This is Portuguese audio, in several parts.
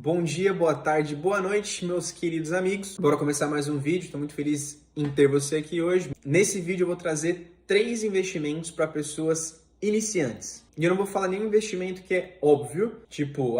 Bom dia, boa tarde, boa noite, meus queridos amigos. Bora começar mais um vídeo, estou muito feliz em ter você aqui hoje. Nesse vídeo eu vou trazer 3 investimentos para pessoas iniciantes. E eu não vou falar nenhum investimento que é óbvio, tipo,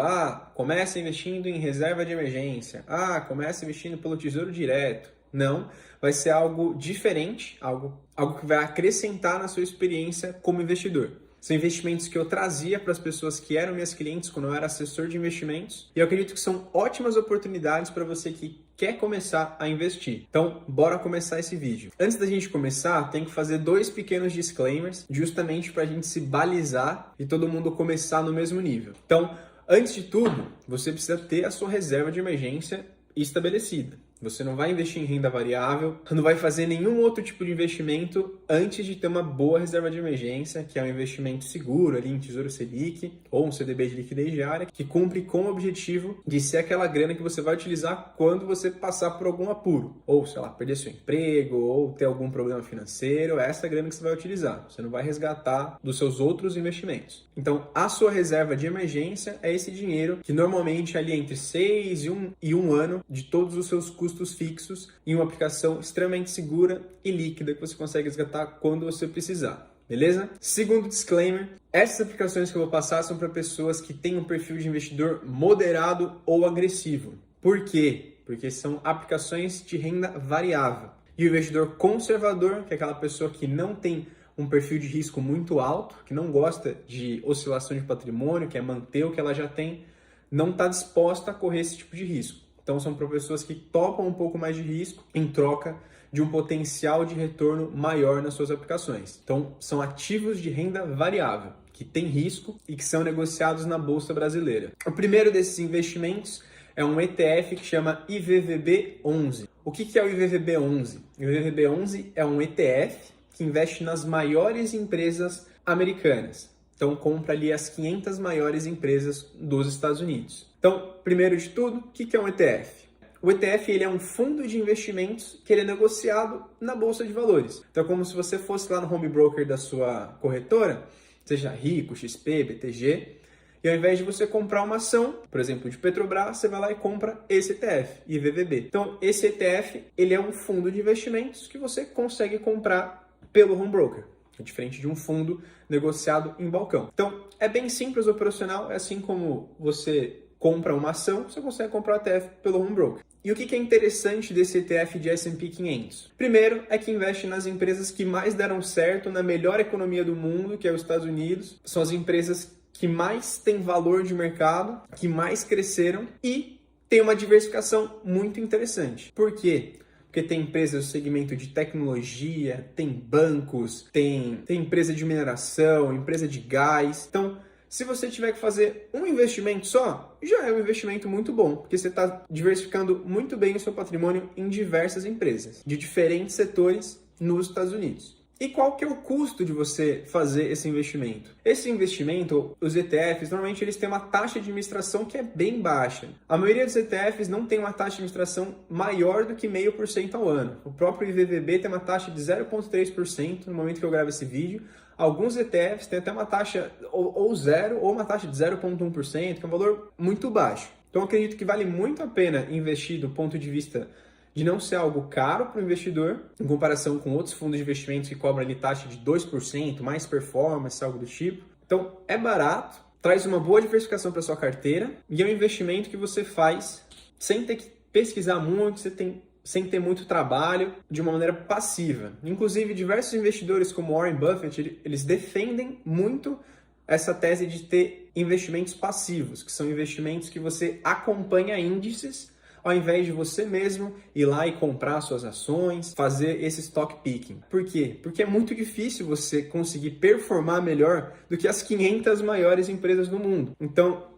começa investindo em reserva de emergência, começa investindo pelo Tesouro Direto. Não, vai ser algo diferente, algo que vai acrescentar na sua experiência como investidor. São investimentos que eu trazia para as pessoas que eram minhas clientes quando eu era assessor de investimentos. E eu acredito que são ótimas oportunidades para você que quer começar a investir. Então, bora começar esse vídeo. Antes da gente começar, tem que fazer 2 pequenos disclaimers, justamente para a gente se balizar e todo mundo começar no mesmo nível. Então, antes de tudo, você precisa ter a sua reserva de emergência estabelecida. Você não vai investir em renda variável, não vai fazer nenhum outro tipo de investimento antes de ter uma boa reserva de emergência, que é um investimento seguro ali em Tesouro Selic ou um CDB de liquidez diária, que cumpre com o objetivo de ser aquela grana que você vai utilizar quando você passar por algum apuro, ou, sei lá, perder seu emprego, ou ter algum problema financeiro, é essa grana que você vai utilizar. Você não vai resgatar dos seus outros investimentos. Então, a sua reserva de emergência é esse dinheiro que normalmente é ali entre 6 e 1 ano de todos os seus custos fixos em uma aplicação extremamente segura e líquida que você consegue resgatar quando você precisar. Beleza? Segundo disclaimer, essas aplicações que eu vou passar são para pessoas que têm um perfil de investidor moderado ou agressivo. Por quê? Porque são aplicações de renda variável. E o investidor conservador, que é aquela pessoa que não tem um perfil de risco muito alto, que não gosta de oscilação de patrimônio, quer manter o que ela já tem, não está disposta a correr esse tipo de risco. Então, são para pessoas que topam um pouco mais de risco em troca de um potencial de retorno maior nas suas aplicações. Então, são ativos de renda variável, que tem risco e que são negociados na Bolsa Brasileira. O primeiro desses investimentos é um ETF que chama IVVB11. O que é o IVVB11? O IVVB11 é um ETF que investe nas maiores empresas americanas. Então, compra ali as 500 maiores empresas dos Estados Unidos. Então, primeiro de tudo, o que é um ETF? O ETF ele é um fundo de investimentos que ele é negociado na Bolsa de Valores. Então, é como se você fosse lá no home broker da sua corretora, seja Rico, XP, BTG, e ao invés de você comprar uma ação, por exemplo, de Petrobras, você vai lá e compra esse ETF, IVVB. Então, esse ETF ele é um fundo de investimentos que você consegue comprar pelo home broker. É diferente de um fundo negociado em balcão. Então, é bem simples operacional, é assim como você compra uma ação, você consegue comprar o ETF pelo home broker. E o que é interessante desse ETF de S&P 500? Primeiro, é que investe nas empresas que mais deram certo na melhor economia do mundo, que é os Estados Unidos. São as empresas que mais têm valor de mercado, que mais cresceram e tem uma diversificação muito interessante. Por quê? Porque tem empresas do segmento de tecnologia, tem bancos, tem empresa de mineração, empresa de gás. Então, se você tiver que fazer um investimento só, já é um investimento muito bom, porque você está diversificando muito bem o seu patrimônio em diversas empresas, de diferentes setores nos Estados Unidos. E qual que é o custo de você fazer esse investimento? Esse investimento, os ETFs, normalmente eles têm uma taxa de administração que é bem baixa. A maioria dos ETFs não tem uma taxa de administração maior do que 0,5% ao ano. O próprio IVVB tem uma taxa de 0,3% no momento que eu gravo esse vídeo. Alguns ETFs têm até uma taxa ou zero ou uma taxa de 0,1%, que é um valor muito baixo. Então, eu acredito que vale muito a pena investir do ponto de vista de não ser algo caro para o investidor, em comparação com outros fundos de investimentos que cobram ali taxa de 2%, mais performance, algo do tipo. Então, é barato, traz uma boa diversificação para sua carteira e é um investimento que você faz sem ter que pesquisar muito, sem ter muito trabalho, de uma maneira passiva. Inclusive, diversos investidores como Warren Buffett, eles defendem muito essa tese de ter investimentos passivos, que são investimentos que você acompanha índices, ao invés de você mesmo ir lá e comprar suas ações, fazer esse stock picking. Por quê? Porque é muito difícil você conseguir performar melhor do que as 500 maiores empresas do mundo. Então,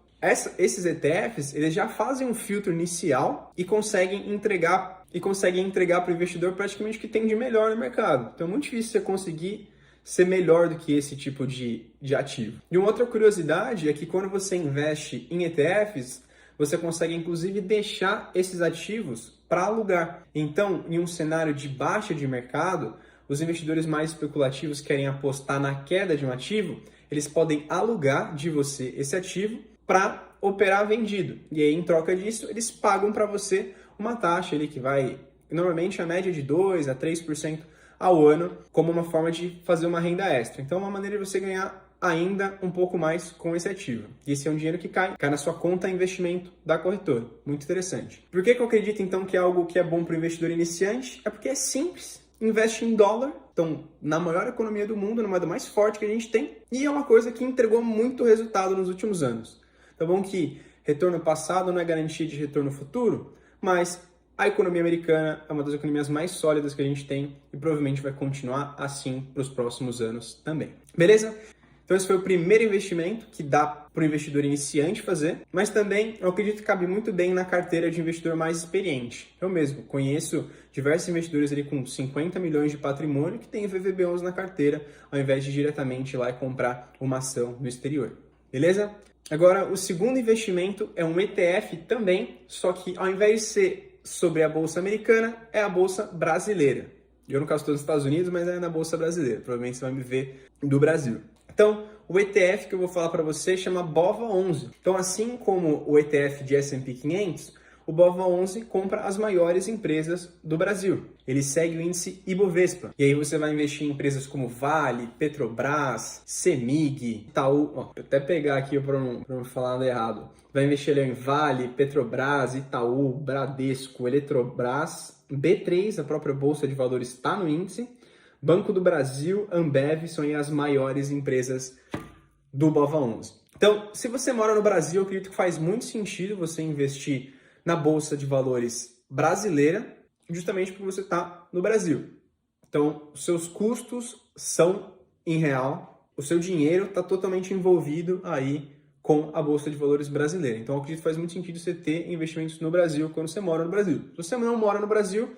esses ETFs, eles já fazem um filtro inicial e conseguem entregar para o investidor praticamente o que tem de melhor no mercado. Então, é muito difícil você conseguir ser melhor do que esse tipo de ativo. E uma outra curiosidade é que quando você investe em ETFs, você consegue, inclusive, deixar esses ativos para alugar. Então, em um cenário de baixa de mercado, os investidores mais especulativos querem apostar na queda de um ativo, eles podem alugar de você esse ativo para operar vendido. E aí, em troca disso, eles pagam para você uma taxa ali que vai, normalmente, a média de 2 a 3% ao ano, como uma forma de fazer uma renda extra. Então, é uma maneira de você ganhar ainda um pouco mais com esse ativo. E esse é um dinheiro que cai na sua conta investimento da corretora. Muito interessante. Por que eu acredito, então, que é algo que é bom para o investidor iniciante? É porque é simples. Investe em dólar, então, na maior economia do mundo, na moeda mais forte que a gente tem, e é uma coisa que entregou muito resultado nos últimos anos. Tá bom que retorno passado não é garantia de retorno futuro, mas a economia americana é uma das economias mais sólidas que a gente tem e provavelmente vai continuar assim para os próximos anos também. Beleza? Então esse foi o primeiro investimento que dá para o investidor iniciante fazer, mas também eu acredito que cabe muito bem na carteira de investidor mais experiente. Eu mesmo conheço diversos investidores ali com 50 milhões de patrimônio que têm VVB11 na carteira, ao invés de diretamente ir lá e comprar uma ação no exterior. Beleza? Agora, o segundo investimento é um ETF também, só que ao invés de ser sobre a Bolsa Americana, é a Bolsa Brasileira. Eu, no caso, estou nos Estados Unidos, mas é na Bolsa Brasileira. Provavelmente você vai me ver do Brasil. Então, o ETF que eu vou falar para você chama BOVA11. Então, assim como o ETF de S&P 500, o BOVA11 compra as maiores empresas do Brasil. Ele segue o índice Ibovespa. E aí você vai investir em empresas como Vale, Petrobras, CEMIG, Itaú. Vou até pegar aqui para não falar nada errado. Vai investir ali em Vale, Petrobras, Itaú, Bradesco, Eletrobras, B3, a própria Bolsa de Valores está no índice. Banco do Brasil, Ambev são as maiores empresas do BOVA11. Então, se você mora no Brasil, eu acredito que faz muito sentido você investir na Bolsa de Valores brasileira, justamente porque você está no Brasil. Então, os seus custos são em real, o seu dinheiro está totalmente envolvido aí com a Bolsa de Valores brasileira. Então, eu acredito que faz muito sentido você ter investimentos no Brasil quando você mora no Brasil. Se você não mora no Brasil,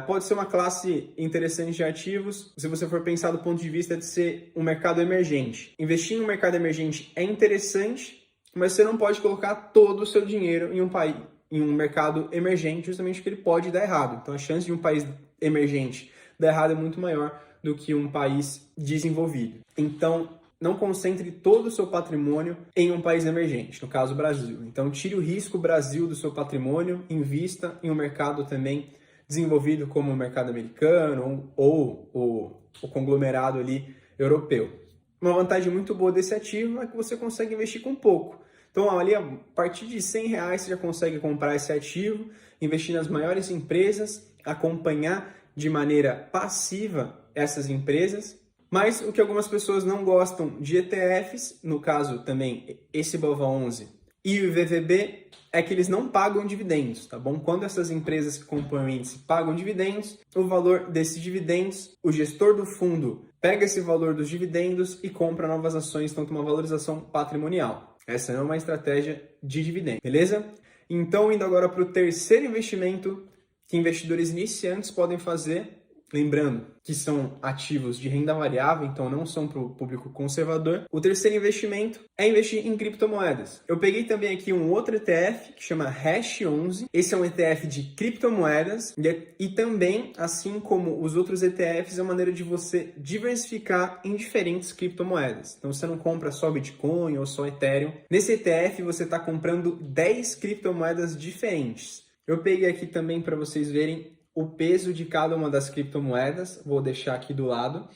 pode ser uma classe interessante de ativos, se você for pensar do ponto de vista de ser um mercado emergente. Investir em um mercado emergente é interessante, mas você não pode colocar todo o seu dinheiro em um país, em um mercado emergente, justamente porque ele pode dar errado. Então a chance de um país emergente dar errado é muito maior do que um país desenvolvido. Então não concentre todo o seu patrimônio em um país emergente, no caso o Brasil. Então tire o risco Brasil do seu patrimônio, invista em um mercado também desenvolvido como o mercado americano ou o conglomerado ali europeu. Uma vantagem muito boa desse ativo é que você consegue investir com pouco. Então, ali, a partir de R$100 você já consegue comprar esse ativo, investir nas maiores empresas, acompanhar de maneira passiva essas empresas. Mas o que algumas pessoas não gostam de ETFs, no caso também esse BOVA11 e o VVB, é que eles não pagam dividendos, tá bom? Quando essas empresas que compõem o índice pagam dividendos, o valor desses dividendos, o gestor do fundo pega esse valor dos dividendos e compra novas ações, então tem uma valorização patrimonial. Essa não é uma estratégia de dividendo, beleza? Então, indo agora para o terceiro investimento que investidores iniciantes podem fazer, lembrando que são ativos de renda variável, então não são para o público conservador. O terceiro investimento é investir em criptomoedas. Eu peguei também aqui um outro ETF que chama Hash11. Esse é um ETF de criptomoedas e também, assim como os outros ETFs, é uma maneira de você diversificar em diferentes criptomoedas. Então você não compra só Bitcoin ou só Ethereum. Nesse ETF você está comprando 10 criptomoedas diferentes. Eu peguei aqui também para vocês verem o peso de cada uma das criptomoedas, vou deixar aqui do lado.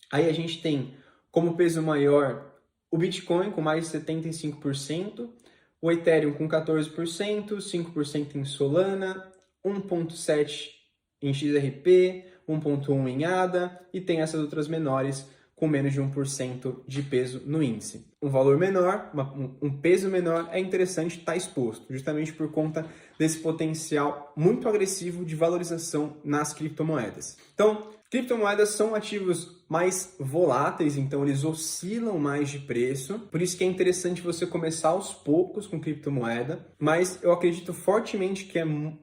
Aí a gente tem como peso maior o Bitcoin com mais de 75%, o Ethereum com 14%, 5% em Solana, 1,7% em XRP, 1,1% em ADA e tem essas outras menores com menos de 1% de peso no índice. Um valor menor, um peso menor é interessante estar exposto, justamente por conta desse potencial muito agressivo de valorização nas criptomoedas. Então, criptomoedas são ativos mais voláteis, então eles oscilam mais de preço, por isso que é interessante você começar aos poucos com criptomoeda, mas eu acredito fortemente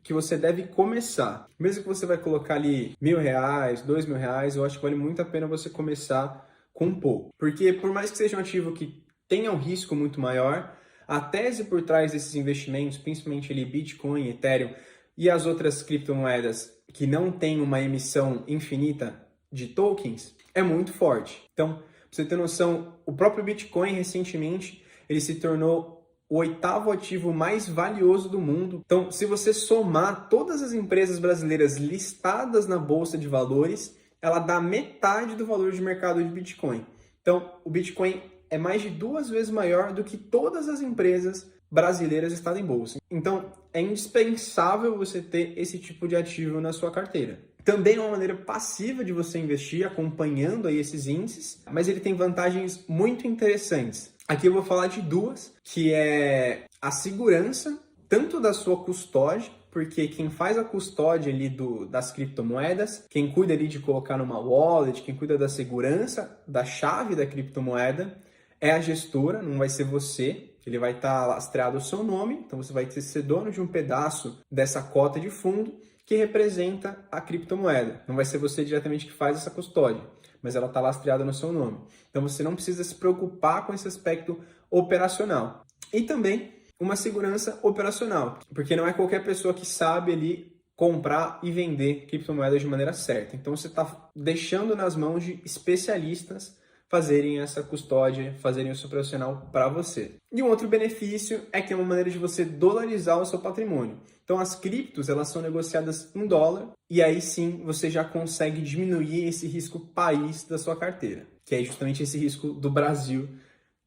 que você deve começar. Mesmo que você vai colocar ali R$1.000, R$2.000, eu acho que vale muito a pena você começar com pouco. Porque por mais que seja um ativo que tenha um risco muito maior, a tese por trás desses investimentos, principalmente ali Bitcoin, Ethereum e as outras criptomoedas que não têm uma emissão infinita de tokens, é muito forte. Então, pra você ter noção, o próprio Bitcoin recentemente ele se tornou o 8º ativo mais valioso do mundo. Então, se você somar todas as empresas brasileiras listadas na Bolsa de Valores, ela dá metade do valor de mercado de Bitcoin. Então, o Bitcoin é mais de 2 vezes maior do que todas as empresas brasileiras listadas em bolsa. Então, é indispensável você ter esse tipo de ativo na sua carteira. Também é uma maneira passiva de você investir, acompanhando aí esses índices, mas ele tem vantagens muito interessantes. Aqui eu vou falar de duas, que é a segurança, tanto da sua custódia, porque quem faz a custódia ali das criptomoedas, quem cuida ali de colocar numa wallet, quem cuida da segurança da chave da criptomoeda, é a gestora, não vai ser você. Ele vai estar lastreado o seu nome, então você vai ser dono de um pedaço dessa cota de fundo que representa a criptomoeda. Não vai ser você diretamente que faz essa custódia, mas ela está lastreada no seu nome. Então você não precisa se preocupar com esse aspecto operacional. E também uma segurança operacional, porque não é qualquer pessoa que sabe ali comprar e vender criptomoedas de maneira certa. Então você está deixando nas mãos de especialistas fazerem essa custódia, fazerem isso operacional para você. E um outro benefício é que é uma maneira de você dolarizar o seu patrimônio. Então as criptos, elas são negociadas em dólar e aí sim você já consegue diminuir esse risco país da sua carteira, que é justamente esse risco do Brasil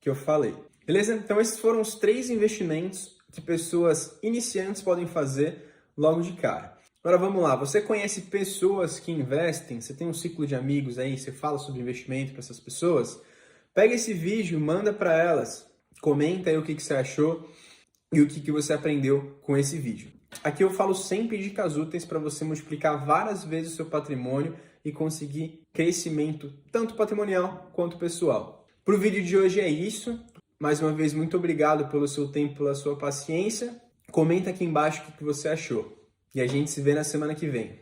que eu falei. Beleza? Então esses foram os 3 investimentos que pessoas iniciantes podem fazer logo de cara. Agora vamos lá, você conhece pessoas que investem? Você tem um ciclo de amigos aí, você fala sobre investimento para essas pessoas? Pega esse vídeo, manda para elas, comenta aí o que você achou e o que você aprendeu com esse vídeo. Aqui eu falo sempre de dicas úteis para você multiplicar várias vezes o seu patrimônio e conseguir crescimento tanto patrimonial quanto pessoal. Para o vídeo de hoje é isso. Mais uma vez, muito obrigado pelo seu tempo, pela sua paciência. Comenta aqui embaixo o que você achou. E a gente se vê na semana que vem.